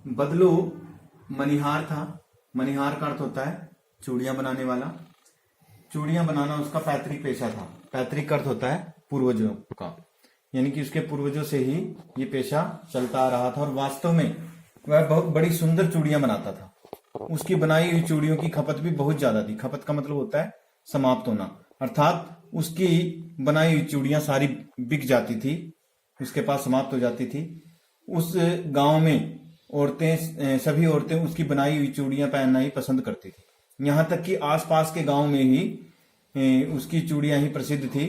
बदलू मनिहार था। मनिहार का अर्थ होता है चूड़ियां बनाने वाला। चूड़ियां बनाना उसका पैतृक पेशा था। पैतृक अर्थ होता है पूर्वजों का, यानी कि उसके पूर्वजों से ही ये पेशा चलता आ रहा था। और वास्तव में वह बहुत बड़ी सुंदर चूड़ियां बनाता था। उसकी बनाई हुई चूड़ियों की खपत भी बहुत ज्यादा थी। खपत का मतलब होता है समाप्त होना, अर्थात उसकी बनाई हुई चूड़ियां सारी बिक जाती थी, उसके पास समाप्त हो जाती थी। उस गांव में औरतें, सभी औरतें उसकी बनाई हुई चूड़ियां पहनना ही पसंद करती थी। यहां तक कि आसपास के गांव में ही उसकी चूड़ियां ही प्रसिद्ध थी।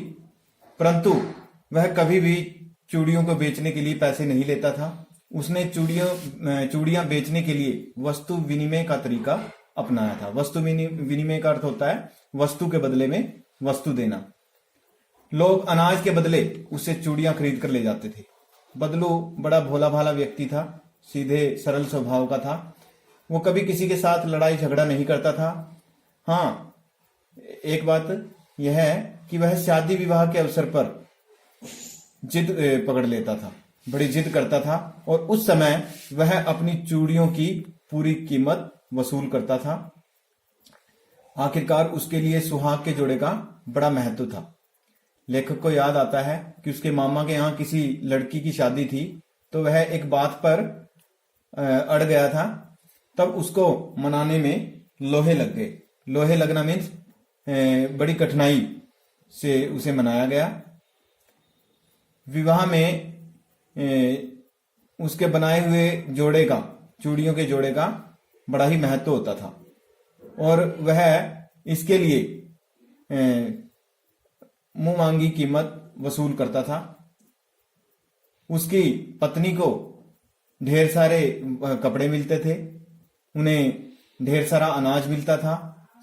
परंतु वह कभी भी चूड़ियों को बेचने के लिए पैसे नहीं लेता था। उसने चूड़ियां बेचने के लिए वस्तु विनिमय का तरीका अपनाया था। वस्तु विनिमय का अर्थ होता है वस्तु के बदले में वस्तु देना। लोग अनाज के बदले उससे चूड़ियां खरीद कर ले जाते थे। बदलू बड़ा भोला भाला व्यक्ति था, सीधे सरल स्वभाव का था। वो कभी किसी के साथ लड़ाई झगड़ा नहीं करता था। हाँ, एक बात यह है कि वह शादी विवाह के अवसर पर जिद पकड़ लेता था, बड़ी जिद करता था, और उस समय वह अपनी चूड़ियों की पूरी कीमत वसूल करता था। आखिरकार उसके लिए सुहाग के जोड़े का बड़ा महत्व था। लेखक को याद आता है कि उसके मामा के यहाँ किसी लड़की की शादी थी, तो वह एक बात पर अड़ गया था। तब उसको मनाने में लोहे लग गए। लोहे लगना मीन्स बड़ी कठिनाई से उसे मनाया गया। विवाह में उसके बनाए हुए जोड़े का, चूड़ियों के जोड़े का बड़ा ही महत्व होता था, और वह इसके लिए मुंह मांगी कीमत वसूल करता था। उसकी पत्नी को ढेर सारे कपड़े मिलते थे, उन्हें ढेर सारा अनाज मिलता था,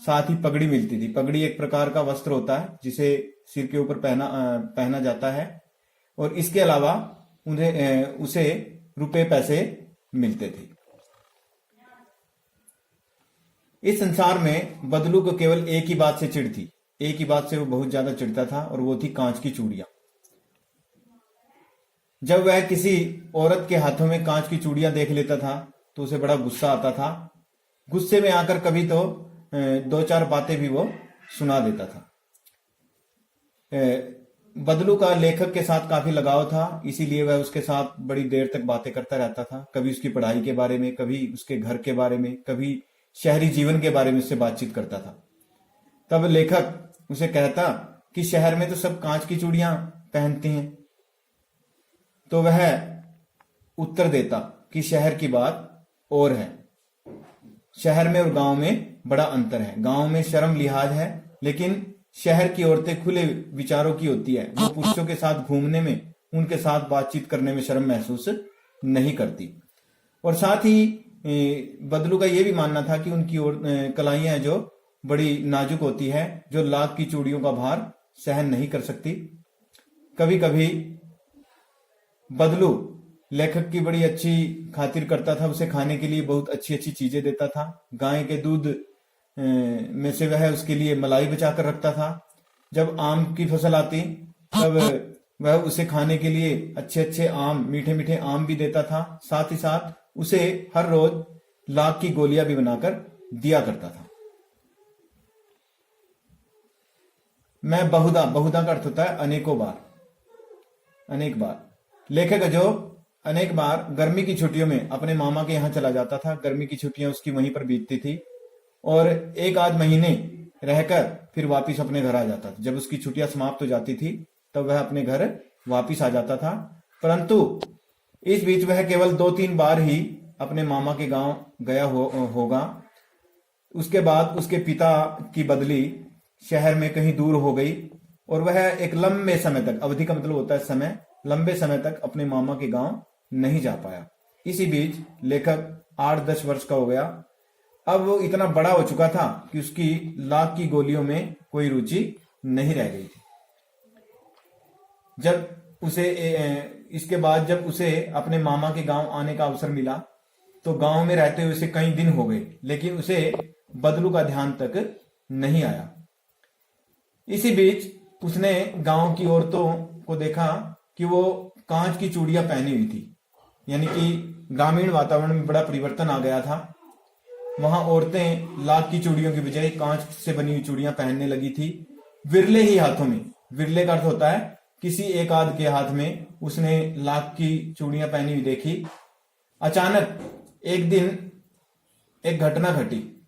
साथ ही पगड़ी मिलती थी। पगड़ी एक प्रकार का वस्त्र होता है जिसे सिर के ऊपर पहना जाता है, और इसके अलावा उसे रुपए पैसे मिलते थे। इस संसार में बदलू को केवल एक ही बात से चिढ़ थी। एक ही बात से वो बहुत ज्यादा चिढ़ता था, और वो थी कांच की चूड़ियां। जब वह किसी औरत के हाथों में कांच की चूड़ियां देख लेता था तो उसे बड़ा गुस्सा आता था। गुस्से में आकर कभी तो दो चार बातें भी वो सुना देता था। बदलू का लेखक के साथ काफी लगाव था, इसीलिए वह उसके साथ बड़ी देर तक बातें करता रहता था। कभी उसकी पढ़ाई के बारे में, कभी उसके घर के बारे में, कभी शहरी जीवन के बारे में उससे बातचीत करता था। तब लेखक उसे कहता कि शहर में तो सब कांच की चूड़ियां पहनते हैं, तो वह उत्तर देता कि शहर की बात और है। शहर में और गांव में बड़ा अंतर है। गांव में शर्म लिहाज है, लेकिन शहर की औरतें खुले विचारों की होती है। वो पुरुषों के साथ घूमने में, उनके साथ बातचीत करने में शर्म महसूस नहीं करती। और साथ ही बदलू का यह भी मानना था कि उनकी कलाइयां जो बड़ी नाजुक होती है, जो लाख की चूड़ियों का भार सहन नहीं कर सकती। कभी कभी बदलू लेखक की बड़ी अच्छी खातिर करता था, उसे खाने के लिए बहुत अच्छी अच्छी चीजें देता था। गाय के दूध में से वह उसके लिए मलाई बचा कर रखता था। जब आम की फसल आती तब वह उसे खाने के लिए अच्छे अच्छे आम, मीठे मीठे आम भी देता था। साथ ही साथ उसे हर रोज लाख की गोलियां भी बनाकर दिया करता था। मैं बहुधा, बहुधा का अर्थ होता है अनेकों बार, अनेक बार। लेखक जो अनेक बार गर्मी की छुट्टियों में अपने मामा के यहाँ चला जाता था। गर्मी की छुट्टियां उसकी वहीं पर बीतती थी, और एक आध महीने रहकर फिर वापिस अपने घर आ जाता था। जब उसकी छुट्टियां समाप्त हो जाती थी तब वह अपने घर वापिस आ जाता था। परंतु इस बीच वह केवल 2-3 बार ही अपने मामा के गांव गया होगा। उसके बाद उसके पिता की बदली शहर में कहीं दूर हो गई, और वह एक लंबे समय तक, अवधि का मतलब होता है समय, लंबे समय तक अपने मामा के गांव नहीं जा पाया। इसी बीच लेखक 8-10 वर्ष का हो गया। अब वो इतना बड़ा हो चुका था कि उसकी लाख की गोलियों में कोई रुचि नहीं रह गई थी। जब उसे इसके बाद जब उसे अपने मामा के गांव आने का अवसर मिला तो गांव में रहते हुए उसे कई दिन हो गए, लेकिन उसे बदलू का ध्यान तक नहीं आया। इसी बीच उसने गांव की औरतों को देखा कि वो कांच की चूड़ियां पहनी हुई थी। यानी कि ग्रामीण वातावरण में बड़ा परिवर्तन आ गया था। वहां औरतें लाख की चूड़ियों की बजाय कांच से बनी हुई चूड़ियां पहनने लगी थी, विरले ही हाथों में। विरले का अर्थ होता है किसी एक आध के हाथ में उसने लाख की चूड़ियां पहनी हुई देखी। अचानक एक दिन एक घटना घटी।